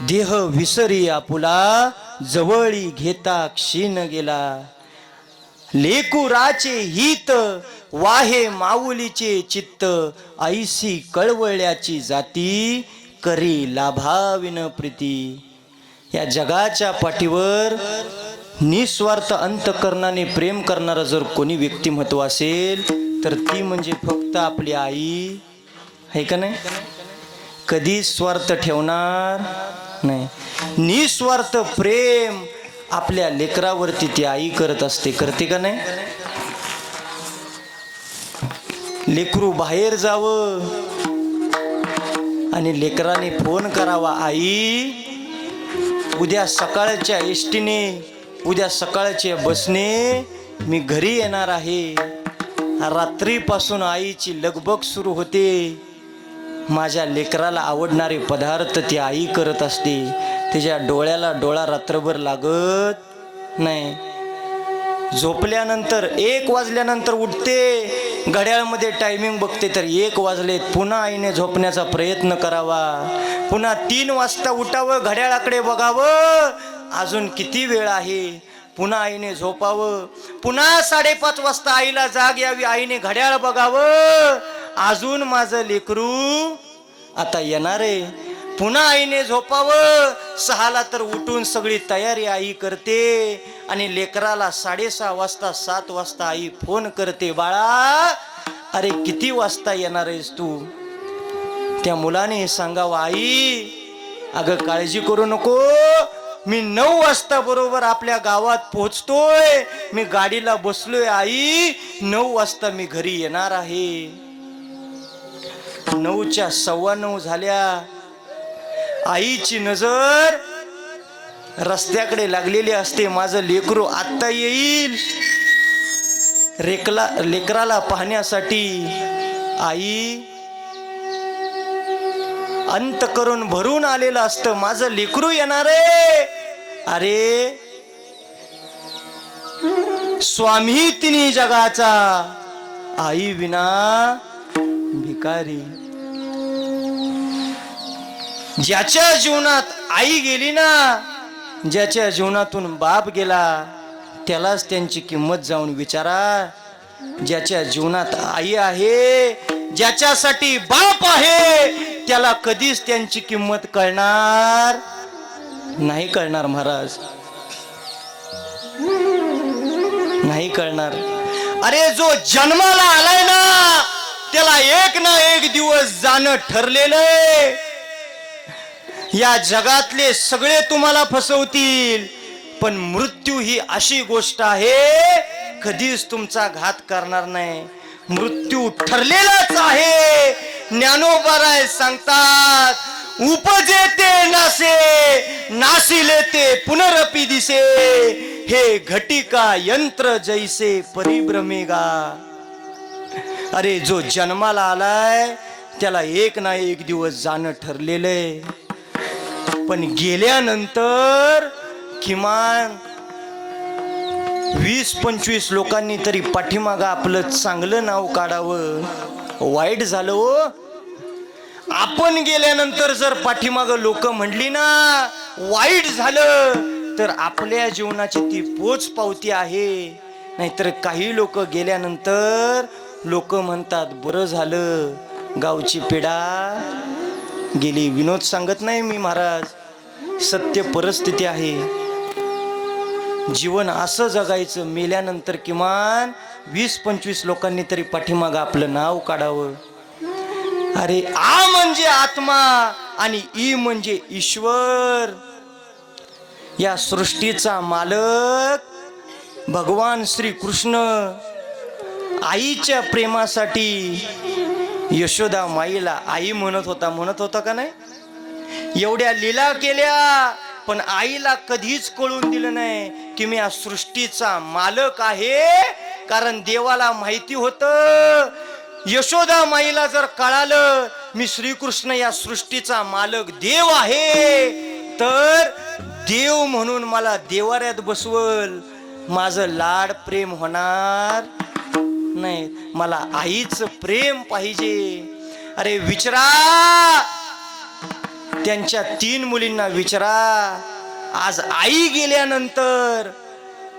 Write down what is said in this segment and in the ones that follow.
देह विसरी आपुला जवळी घेता क्षीण गेला. लेकुराचे हित वाहे माऊलीचे चित्त ऐसी कळवळ्याची जाती करी लाभाविन प्रीती. या जगाच्या पाठीवर निस्वार्थ अंतकरणाने प्रेम करणारा जर कोणी व्यक्तिमत्व असेल तर ती म्हणजे फक्त आपली आई आहे का नाही. कधी स्वार्थ ठेवणार नाही. निस्वार्थ प्रेम आपल्या लेकरावरती ती आई करत असते. करते का नाही. लेकरू बाहेर जावं आणि लेकराने फोन करावा, आई उद्या सकाळच्या एसटीने उद्या सकाळच्या बसने मी घरी येणार आहे. रात्रीपासून आईची लगबग सुरू होते. माझ्या लेकराला आवडणारे पदार्थ ती आई करत असते. तिच्या डोळ्याला डोळा रात्रभर लागत नाही. झोपल्यानंतर 1 वाजल्यानंतर उठते, घड्याळमध्ये टायमिंग बघते तर 1 वाजलेत. पुन्हा आईने झोपण्याचा प्रयत्न करावा. पुन्हा 3 वाजता उठावं, घड्याळाकडे बघावं, अजून किती वेळ आहे. पुन्हा आईने झोपावं. पुन्हा 5:30 वाजता आईला जाग यावी, आईने घड्याळ बघावं, अजून माझं लेकरू आता येणार आहे. पुन्हा आईने झोपावं. 6ला तर उठून सगळी तयारी आई करते आणि लेकराला 6:30 वाजता 7 वाजता आई फोन करते, बाळा अरे किती वाजता येणार आहेस तू. त्या मुलाने सांगावं, आई अगं काळजी करू नको, मी 9 वाजता बरोबर आपल्या गावात पोहोचतोय, मी गाडीला बसलोय आई, 9 वाजता मी घरी येणार आहे. 9च्या 9:15 झाल्या. आईची नजर रस्त्याकडे लागलेली असते. माझं लेकरू आत्ता येईल. लेकराला पाहण्यासाठी आई अंत करून भरून आलेलं असतं. माझं लेकरू येणार आहे. अरे स्वामी तिन्ही जगाचा, आई विना भिकारी. ज्याच्या जीवनात आई गेली ना, ज्याच्या जीवनातून बाप गेला, त्यालाच त्यांची किंमत जाऊन विचारा. ज्याच्या जीवनात आई आहे, ज्याच्यासाठी बाप आहे, त्याला कधीच त्यांची किंमत कळणार नाही. कळणार महाराज, नाही कळणार. अरे जो जन्माला आलाय ना, त्याला एक ना एक दिवस जाणं ठरलेलंय. या जगातले सगळे तुम्हाला फसवतील, पण मृत्यू ही अशी गोष्ट आहे कधीच तुमचा घात करणार नाही. मृत्यू ठरलेलाच आहे. ज्ञानोबा सांगतात, उपजे ते नासे, नासिले ते पुनरपी दिसे, हे घटिका यंत्र जैसे परिभ्रमेगा. अरे जो जन्माला आलाय त्याला एक ना एक दिवस जाणं ठरलेलंय. पण गेल्यानंतर किमान 20-25 लोकांनी तरी पाठीमागं आपलं चांगलं नाव काढावं. वाईट झालं हो. आपण गेल्यानंतर जर पाठीमागं लोक म्हणली ना वाईट झालं, तर आपल्या जीवनाची ती पोच पावती आहे. नाहीतर काही लोक गेल्यानंतर लोक म्हणतात बरं झालं गावची पिढा गेली. विनोद सांगत नाही मी महाराज, सत्य परिस्थिती आहे. जीवन असं जगायचं, मेल्यानंतर किमान 20-25 लोकांनी तरी पाठीमागं आपलं नाव काढावं. अरे आ म्हणजे आत्मा आणि ई म्हणजे ईश्वर. या सृष्टीचा मालक भगवान श्री कृष्ण आईच्या प्रेमासाठी यशोदा माईला आई म्हणत होता का नाही. एवढ्या लीला केल्या, पण आईला कधीच कळून दिलं नाही की मी या सृष्टीचा मालक आहे. कारण देवाला माहिती होतं, यशोदा माईला जर कळालं मी श्रीकृष्ण या सृष्टीचा मालक देव आहे, तर देव म्हणून मला देवाऱ्यात बसवल, माझं लाड प्रेम होणार नाही. मला आईचं प्रेम पाहिजे. अरे विचारा, त्यांच्या 3 मुलींना विचारा, आज आई गेल्यानंतर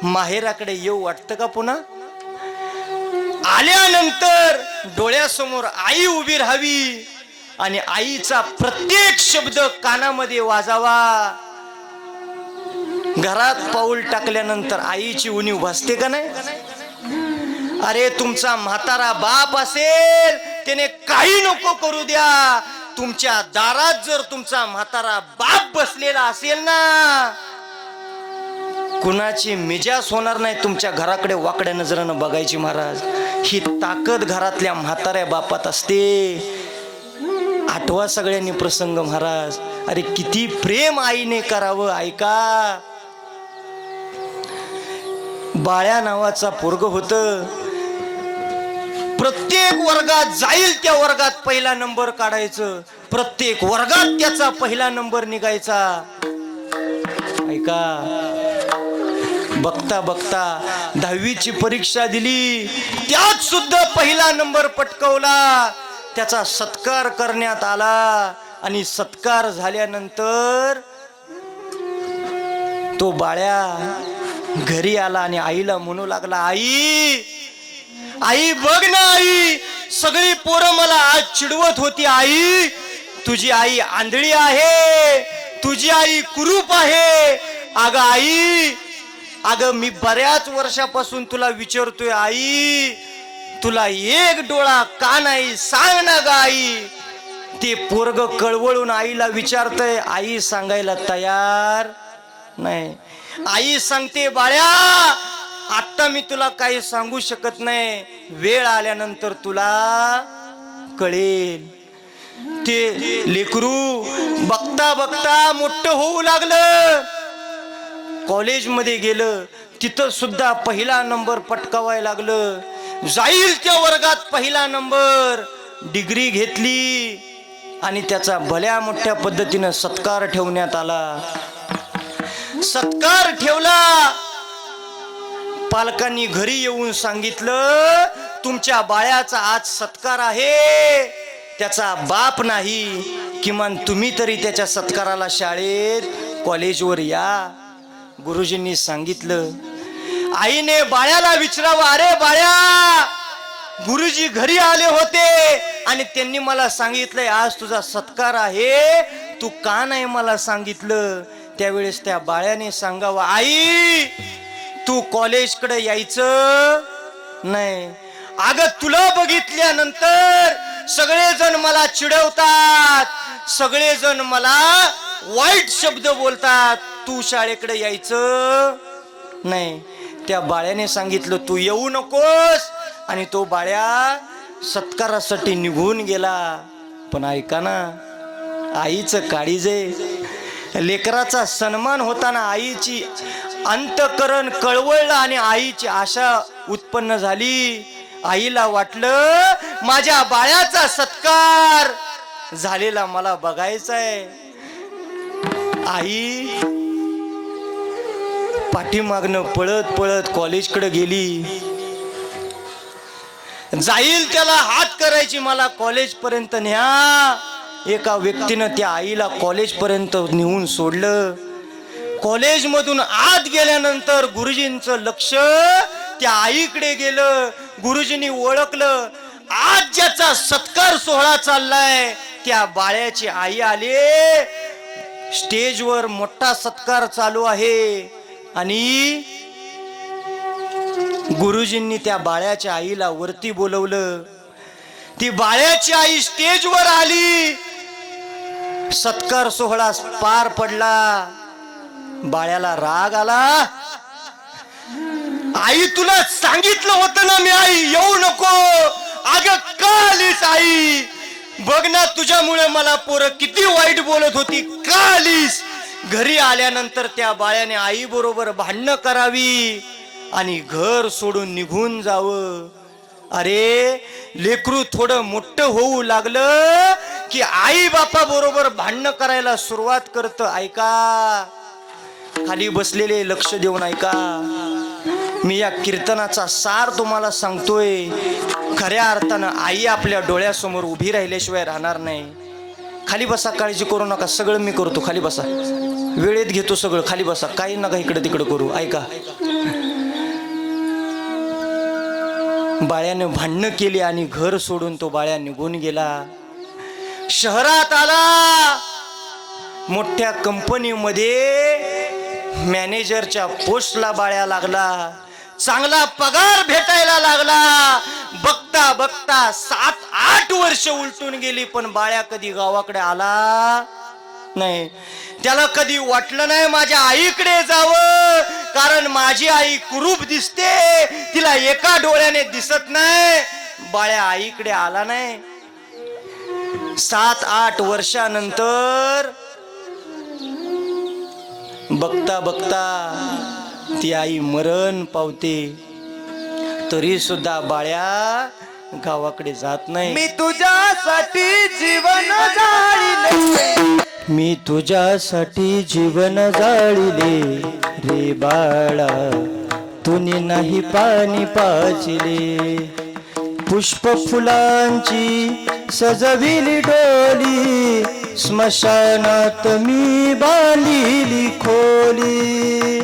माहेराकडे येऊ वाटतं का पुन्हा? आल्यानंतर डोळ्यासमोर आई उभी राहावी आणि आईचा प्रत्येक शब्द कानामध्ये वाजावा. घरात पाऊल टाकल्यानंतर आईची उणीव भासते का नाही? अरे तुमचा म्हातारा बाप असेल, त्याने काही नको करू द्या, तुमच्या दारात जर तुमचा म्हातारा बाप बसलेला असेल ना, कुणाची मिजास होणार नाही तुमच्या घराकडे वाकड्या नजरेनं बघायची. महाराज, ही ताकद घरातल्या म्हाताऱ्या बापात असते. आठवा सगळ्यांनी प्रसंग महाराज. अरे किती प्रेम आईने करावं. ऐका, बाळ्या नावाचा पोरग होत. प्रत्येक वर्गात जाईल त्या वर्गात पहिला नंबर काढायचं, प्रत्येक वर्गात त्याचा पहिला नंबर निघायचा. ऐका, बघता बघता 10वीची परीक्षा दिली, त्यात सुद्धा पहिला नंबर पटकवला. त्याचा सत्कार करण्यात आला आणि सत्कार झाल्यानंतर तो बाळ्या घरी आला आणि आईला म्हणू लागला, आई आई बघ ना आई, सगळी पोरं मला आज चिडवत होती. आई, तुझी आई आंधळी आहे, तुझी आई कुरूप आहे. अगं आई, अगं मी बऱ्याच वर्षापासून तुला विचारतोय आई, तुला एक डोळा का नाही, सांग ना ग आई. ते पोरग कळवळून आईला विचारतय, आई सांगायला तयार नाही. आई सांगते, बाळ्या आता मी तुला काही सांगू शकत नाही, वेळ आल्यानंतर तुला कळेल. ते लेकरू बघता बघता मोठं होऊ लागलं. कॉलेजमध्ये गेलं, तिथं सुद्धा पहिला नंबर पटकावायला लागलं. जाईल त्या वर्गात पहिला नंबर, डिग्री घेतली आणि त्याचा भल्या मोठ्या पद्धतीनं सत्कार ठेवण्यात आला. सत्कार ठेवला. पालकांनी घरी येऊन सांगितलं, तुमच्या बाळ्याचा आज सत्कार आहे, त्याचा बाप नाही, किमान तुम्ही तरी त्याच्या सत्काराला शाळेत कॉलेजवर या. गुरुजींनी सांगितलं. आईने बाळ्याला विचारावं, अरे बाळ्या, गुरुजी घरी आले होते आणि त्यांनी मला सांगितलंय आज तुझा सत्कार आहे, तू का नाही मला सांगितलं? त्यावेळेस त्या बाळ्याने सांगावं, आई तू कॉलेजकडे यायचं नाही. अगं तुला बघितल्यानंतर सगळेजण मला चिडवतात, सगळेजण मला वाईट शब्द बोलतात, तू शाळेकडे यायचं नाही. त्या बाळ्याने सांगितलं तू येऊ नकोस आणि तो बाळ्या सत्कारासाठी निघून गेला. पण ऐका ना, आईचं काळीजे, लेकराचा सन्मान होताना आईची अंतकरण कळवळलं आणि आईची आशा उत्पन्न झाली. आईला वाटलं माझ्या बाळ्याचा सत्कार झालेला मला बघायचा आहे. आई पाठीमागनं पळत पळत कॉलेजकडे गेली. जाईल त्याला हात करायची, मला कॉलेज पर्यंत न्या. एका व्यक्तीनं त्या आईला कॉलेज पर्यंत नेऊन सोडलं. कॉलेज मधून आत गेल्यानंतर गुरुजींचं लक्ष त्या आईकडे गेलं. गुरुजींनी ओळखलं, आज ज्याचा सत्कार सोहळा चाललाय त्या बाळ्याची आई आले. स्टेजवर मोठा सत्कार चालू आहे आणि गुरुजींनी त्या बाळ्याच्या आईला वरती बोलवलं. ती बाळ्याची आई स्टेजवर आली. सत्कार सोहळा पार पडला. बाळ्याला राग आला. आई तुला सांगितलं होतं ना मी आई येऊ नको. अगं का आलीस आई? बघ ना तुझ्यामुळे मला पोरं किती वाईट बोलत होती, का आलीस? घरी आल्यानंतर त्या बाळ्याने आई बरोबर भांडणं करावी आणि घर सोडून निघून जावं. अरे लेकरू थोडं मोठं होऊ लागलं की आई बापा बरोबर भांडणं करायला सुरुवात करतं. ऐका, खाली बसलेले लक्ष देऊन ऐका. मी या कीर्तनाचा सार तुम्हाला सांगतोय. खऱ्या अर्थानं आई आपल्या डोळ्यासमोर उभी राहिल्याशिवाय राहणार नाही. खाली बसा, काळजी करू नका, सगळं मी करतो, खाली बसा, वेळेत घेतो सगळं, खाली बसा, काही नका इकडे तिकडे करू. ऐका, बाळ्याने भांडणं केली आणि घर सोडून तो बाळ्या निघून गेला. शहरात आला, मोठ्या कंपनीमध्ये मॅनेजरच्या पोस्टला बाळ्या लागला. चांगला पगार भेटायला लागला. बघता बघता 7-8 वर्ष उलटून गेली, पण बाळ्या कधी गावाकडे आला नाही. त्याला कधी वाटलं नाही माझ्या आईकडे जावं, कारण माझी आई कुरूप दिसते, तिला एका डोळ्याने दिसत नाही. बाळ्या आईकडे आला नाही. 7-8 वर्षानंतर बघता बघता ती आई मरण पावते. तरी सुद्धा बाळ्या गावाकडे जात नाही. मी तुझ्यासाठी जीवन जाळीले, मी तुझ्यासाठी जीवन जाळिले रे बाळा, तुने नाही पाणी पाचिले. पुष्प फुलांची सजविली डोली, स्मशानात मी बांधली खोली.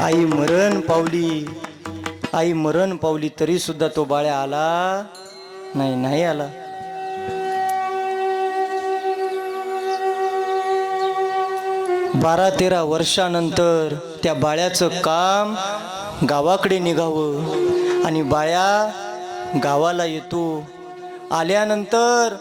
आई मरण पावली, आई मरण पावली, तरी सुद्धा तो बाळ्या आला नाही, नाही आला. बारा 13 वर्षानंतर त्या बाळ्याचं काम गावाकडे निघावं आणि बाळ्या गावाला येतो. आल्यानंतर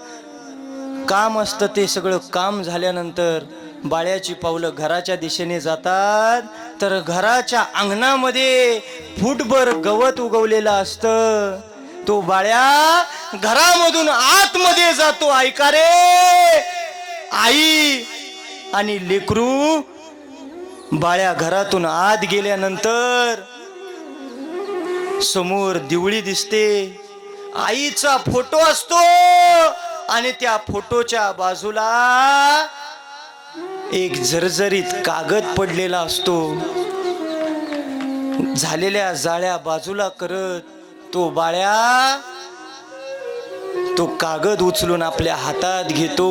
काम असतं, ते सगळं काम झाल्यानंतर बाळ्याची पावलं घराच्या दिशेने जातात, तर घराच्या अंगणामध्ये फुटभर गवत उगवलेलं असतं. तो बाळ्या घरामधून आतमध्ये जातो. ऐका रे, आई आणि लेकरू. बाळ्या घरातून आत गेल्यानंतर समोर दिवळी दिसते. आईचा फोटो असतो आणि त्या फोटोच्या बाजूला एक जर्जरीत कागद पडलेला असतो. झालेल्या जाळ्या बाजूला करत तो बाळ्या तो कागद उचलून आपल्या हातात घेतो.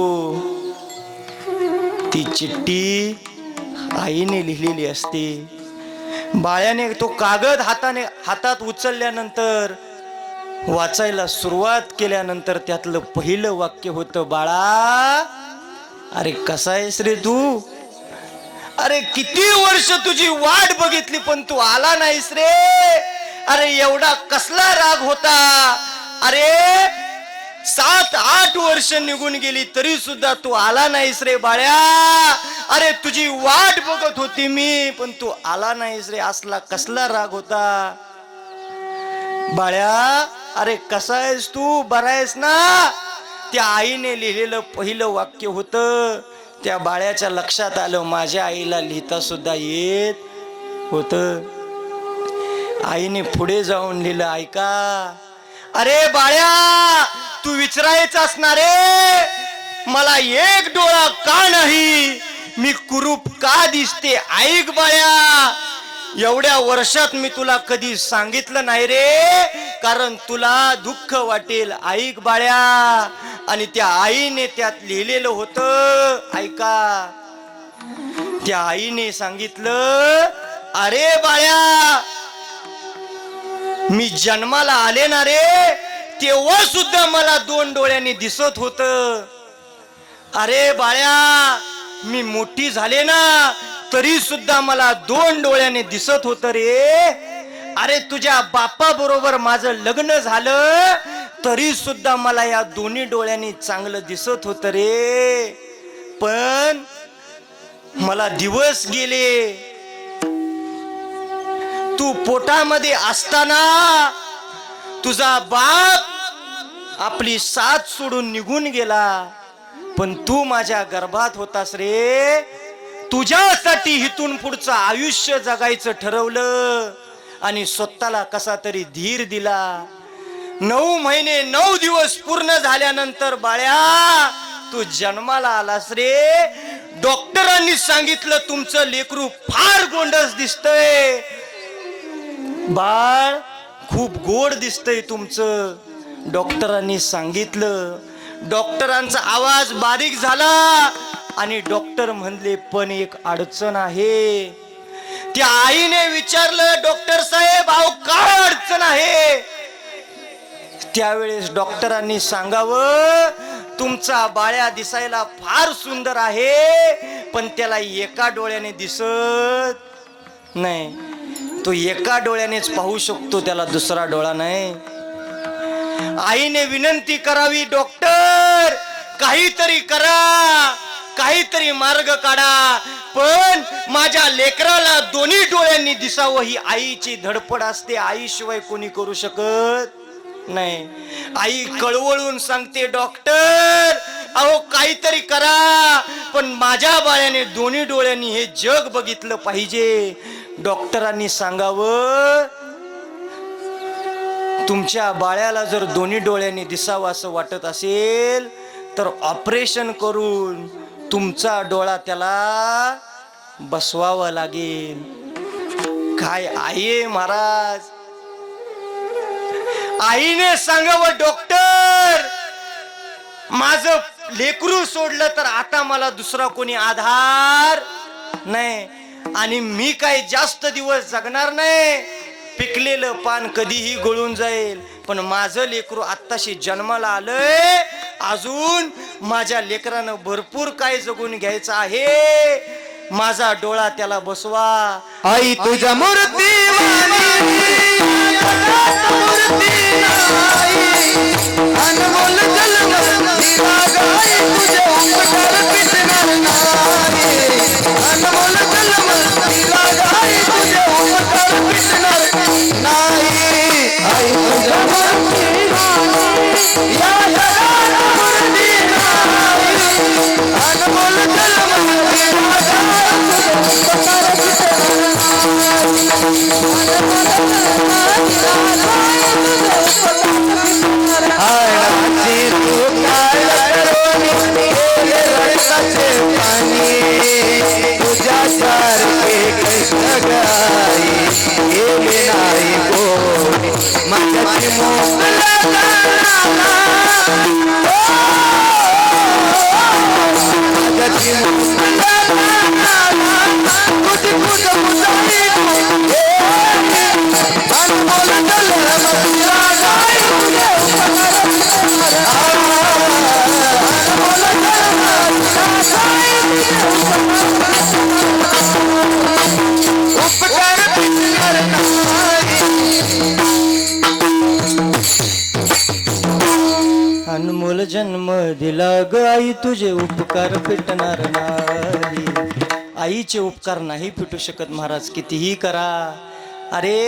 ती चिठ्ठी आईने लिहिलेली असते. बाळ्याने तो कागद हातात उचलल्यानंतर वाचायला सुरुवात केल्यानंतर त्यातलं पहिलं वाक्य होतं, बाळा अरे कसा आहेस रे तू? अरे किती वर्ष तुझी वाट बघितली पण तू आला नाहीस रे. अरे एवढा कसला राग होता? अरे 7-8 वर्ष निघून गेली तरी सुद्धा तू आला नाहीस रे बाळ्या. अरे तुझी वाट बघत होती मी पण तू आला नाहीस रे. असला कसला राग होता बाळ्या? अरे कसा आहेस तू? बरा आहेस ना? त्या आईने लिहिलेलं पहिलं वाक्य होतं. त्या बाळ्याच्या लक्षात आलं माझ्या आईला लिहिता सुद्धा येत होतं. आईने पुढे जाऊन लिहिलं, ऐका अरे बाळ्या तू विचारायचं असणार रे मला एक डोळा का नाही, मी कुरूप का दिसते? ऐक बाळ्या, एवढ्या वर्षात मी तुला कधी सांगितलं नाही रे कारण तुला दुःख वाटेल. ऐक बाळ्या. आणि त्या आईने त्यात लिहिलेलं होतं, ऐका. त्या आईने सांगितलं, अरे बाळ्या मी जन्माला आले ना रे तेव्हा सुद्धा मला 2 डोळ्यांनी दिसत होतं. अरे बाळ्या मी मोठी झाले ना तरी सुद्धा मला 2 डोळ्याने दिसत होतं रे. अरे तुझ्या बापा बरोबर माझं लग्न झालं तरी सुद्धा मला या 2 डोळ्यांनी चांगलं दिसत होतं रे. पण मला दिवस गेले. तू पोटामध्ये असताना तुझा बाप आपली साथ सोडून निघून गेला पण तू माझ्या गर्भात होतास रे. तुझ्यासाठी इथून पुढचं आयुष्य जगायचं ठरवलं आणि स्वतःला कसा तरी धीर दिला. 9 महिने 9 दिवस पूर्ण झाल्यानंतर बाळ्या तू जन्माला आलास रे. डॉक्टरांनी सांगितलं तुमचं लेकरू फार गोंडस दिसतंय. बाळ खूप गोड दिसतंय तुमचं. डॉक्टरांनी सांगितलं. डॉक्टरांचा आवाज बारीक झाला आणि डॉक्टर म्हणले पण एक अडचण आहे. त्या आईने विचारलं डॉक्टर साहेब अहो काय अडचण आहे. त्यावेळेस डॉक्टरांनी सांगावं तुमचा बाळ्या दिसायला फार सुंदर आहे पण त्याला एका डोळ्याने दिसत नाही. तो एका डोळ्यानेच पाहू शकतो, त्याला दुसरा डोळा नाही. आईने विनंती करावी डॉक्टर काहीतरी करा, काहीतरी मार्ग काढा, पण माझ्या लेकराला दोन्ही डोळ्यांनी दिसावं ही आईची धडपड असते. आईशिवाय कोणी करू शकत नाही. आई कळवळून सांगते डॉक्टर अहो काहीतरी करा पण माझ्या बाळ्याने दोन्ही डोळ्यांनी हे जग बघितलं पाहिजे. डॉक्टरांनी सांगावं तुमच्या बाळ्याला जर दोन्ही डोळ्यांनी दिसावं असं वाटत असेल तर ऑपरेशन करून तुमचा डोळा त्याला बसवावा लागेल. काय आहे महाराज. आईने सांगावं डॉक्टर माझं लेकरू सोडलं तर आता मला दुसरा कोणी आधार नाही आणि मी काही जास्त दिवस जगणार नाही. पिकलेलं पान कधीही गळून जाईल पण माझं लेकरू आत्ताशी जन्माला आलंय. अजून माझ्या लेकरानं भरपूर काय जगून घ्यायचं आहे. माझा डोळा त्याला बसवा. आई तुझ्या मूर्ती अनमोल जन्म दिला गाई तुझे उपकार पिटणार नाही. अनमोल जन्म दिला गाई तुझे उपकार पिटणार नाही. आई तुझ्या मूर्ती या जगात मूर्ती नाही. अनमोल जन्म दिला गाई तुझे उपकार अनमोल जन्म दिला ग आई तुझे उपकार फिटणार नाही. आईचे उपकार नाही फिटू शकत महाराज कितीही करा. अरे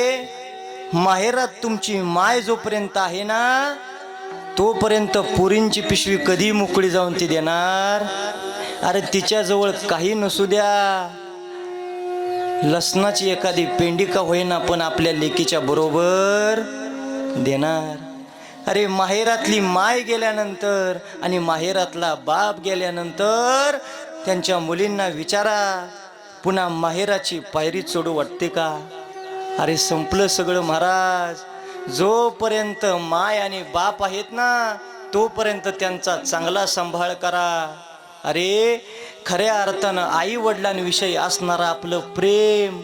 माहेरात तुमची माय जोपर्यंत आहे ना तोपर्यंत पुरींची पिशवी कधी मोकळी जाऊन ती देणार. अरे तिच्याजवळ काही नसू द्या लसणाची एखादी पेंडी का होईना पण आपल्या लेकीच्या बरोबर देणार. अरे माहेरातली माय गेल्यानंतर आणि माहेरातला बाप गेल्यानंतर त्यांच्या मुलींना विचारा पुन्हा माहेराची पायरी चढू वाटते का. अरे संपलं सगळं महाराज. जोपर्यंत माय आणि बाप आहेत ना तोपर्यंत त्यांचा चांगला सांभाळ करा. अरे खऱ्या अर्थानं आई वडिलांविषयी असणारं आपलं प्रेम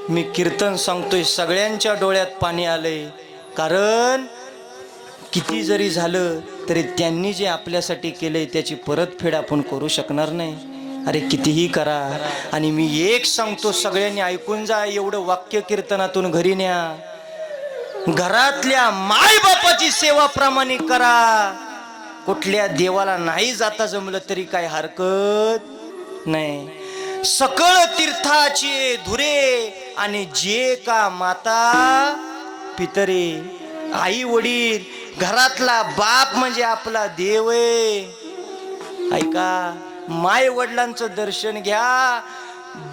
मी कीर्तन सांगतोय सगळ्यांच्या डोळ्यात पाणी आलंय. कारण किती जरी झालं तरी त्यांनी जे आपल्यासाठी केलंय त्याची परतफेड आपण करू शकणार नाही. अरे कितीही करा. आणि मी एक सांगतो सगळ्यांनी ऐकून जा. एवढं वाक्य कीर्तनातून घरी न्या. घरातल्या माय बापाची सेवा प्रामाणिक करा. कुठल्या देवाला नाही जाता जमलं तरी काय हरकत नाही. सकळ तीर्थाची धुरे आणि जे का माता पितरे आई वडील घरातला बाप म्हणजे आपला देव आहे. ऐका माय वडिलांचं दर्शन घ्या.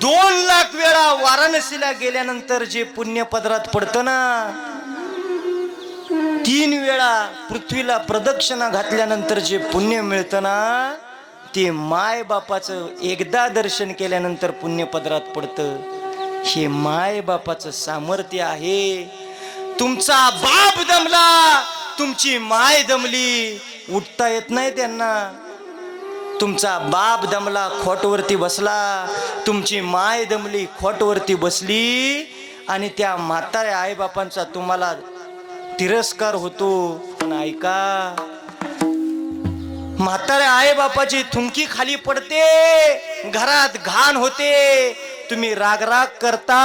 2 लाख वेळा वाराणसीला गेल्यानंतर जे पुण्य पदरात पडतं ना 3 वेळा पृथ्वीला प्रदक्षिणा घातल्यानंतर जे पुण्य मिळतं ना ते माय बापाचं एकदा दर्शन केल्यानंतर पुण्य पदरात पडतं. हे माय बापाचं सामर्थ्य आहे. तुमचा बाप दमला तुमची माय दमली उठता येत नाही त्यांना. तुमचा बाप दमला खोटवरती बसला, तुमची माय दमली खोटवरती बसली, आणि त्या म्हाताऱ्या आईबापांचा तुम्हाला तिरस्कार होतो. पण ऐका, म्हाताऱ्या आईबापाची थुंकी खाली पडते, घरात घाण होते, तुम्ही रागराग करता.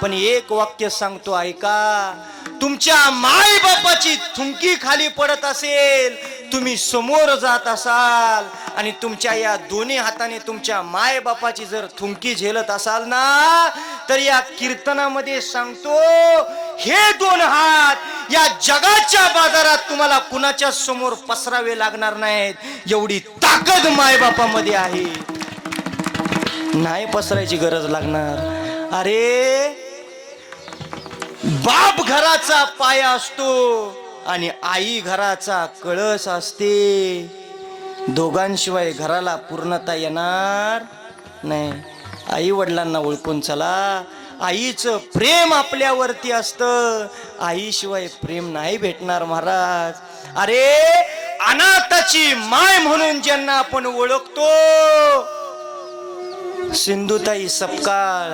पण एक वाक्य सांगतो ऐका, तुमच्या माय बापाची थुंकी खाली पडत असेल, तुम्ही समोर जात असाल आणि तुमच्या या दोन्ही हाताने तुमच्या माय बापाची जर थुंकी झेलत असाल ना, तर या कीर्तनामध्ये सांगतो, हे दोन हात या जगाच्या बाजारात तुम्हाला कुणाच्या समोर पसरावे लागणार नाहीत. एवढी ताकद माय बापामध्ये आहे, नाही पसरायची गरज लागणार. अरे बाप घराचा पाया असतो आणि आई घराचा कळस असते. दोघांशिवाय घराला पूर्णता येणार नाही. आई वडिलांना ओळखून चला. आईचं प्रेम आपल्यावरती असतं, आईशिवाय प्रेम नाही भेटणार महाराज. अरे अनाथाची माय म्हणून ज्यांना आपण ओळखतो, सिंधुताई सपकाळ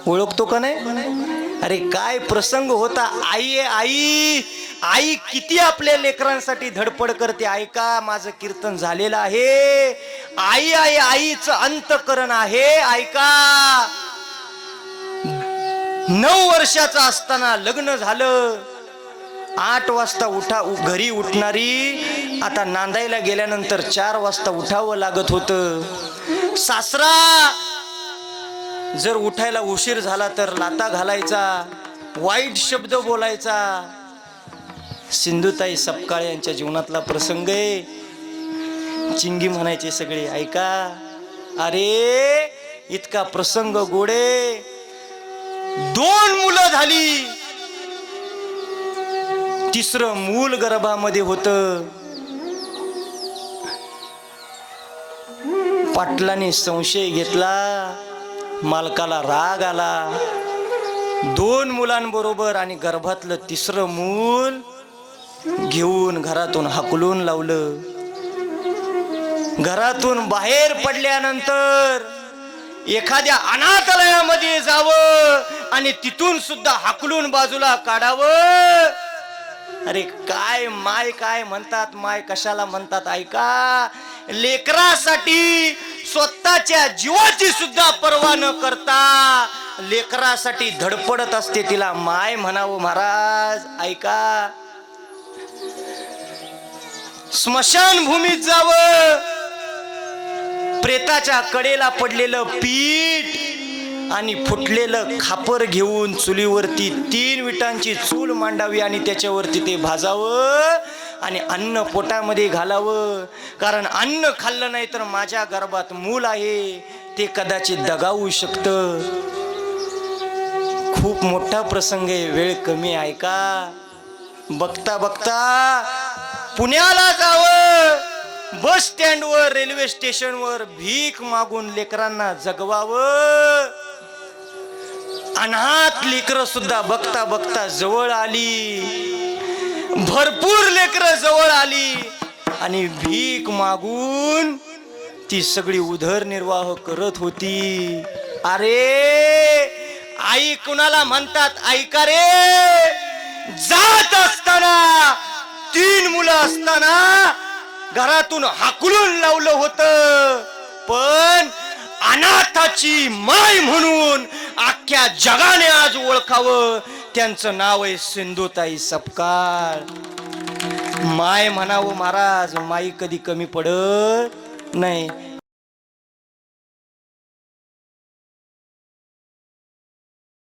ओळखतो का नाही? अरे काय प्रसंग होता. आई आई आई किती आपल्या लेकरांसाठी धडपड करते. ऐका, माझं कीर्तन झालेलं आहे. आई आई आईचं अंतकरण आहे. ऐका, 9 वर्षाचा असताना लग्न झालं. 8 वाजता घरी उठणारी आता नांदायला गेल्यानंतर 4 वाजता उठावं लागत होतं. सासरा जर उठायला उशीर झाला तर लाता घालायचा, वाईट शब्द बोलायचा. सिंधुताई सपकाळ यांच्या जीवनातला प्रसंग आहे. चिंगी म्हणायचे सगळे. ऐका, अरे इतका प्रसंग गोडे. 2 मुलं झाली, 3रं मूल गर्भामध्ये होतं. पाटलाने संशय घेतला, मालकाला राग आला. 2 मुलांबरोबर आणि गर्भातलं 3रं मूल घेऊन घरातून हाकलून लावलं. घरातून बाहेर पडल्यानंतर एखाद्या अनाथालयामध्ये जावं आणि तिथून सुद्धा हाकलून बाजूला काढावं. अरे काय माय काय म्हणतात, माय कशाला म्हणतात. ऐका, लेकरासाठी स्वतःच्या जीवाची सुद्धा पर्वा न करता लेकरासाठी धडपडत असते, तिला माय म्हणावं महाराज. ऐका, स्मशानभूमीत जावं, प्रेताच्या कडेला पडलेलं पीठ आणि फुटलेलं खापर घेऊन चुलीवरती 3 विटांची चूल मांडावी आणि त्याच्यावरती ते भाजावं आणि अन्न पोटामध्ये घालावं. कारण अन्न खाल्लं नाही तर माझ्या गर्भात मूल आहे, ते कदाचित दगावू शकतं. खूप मोठा प्रसंग आहे, वेळ कमी. ऐका, बघता बघता पुण्याला जावं, बस स्टँडवर, रेल्वे स्टेशनवर भीक मागून लेकरांना जगवावं. अनाथ लेकरं सुद्धा बघता बघता जवळ आली, भरपूर लेकरं जवळ आली आणि भीक मागून ती सगळी उदरनिर्वाह करत होती. अरे आई कुणाला म्हणतात ऐका रे. जात असताना 3 मुलं असताना घरातून हाकलून लावलं होतं, पण अनाथाची माय म्हणून अख्ख्या जगाने आज ओळखावं. त्यांचं नाव आहे सिंधुताई सपकाळ. माय म्हणावं महाराज, माई कधी कमी पडत नाही.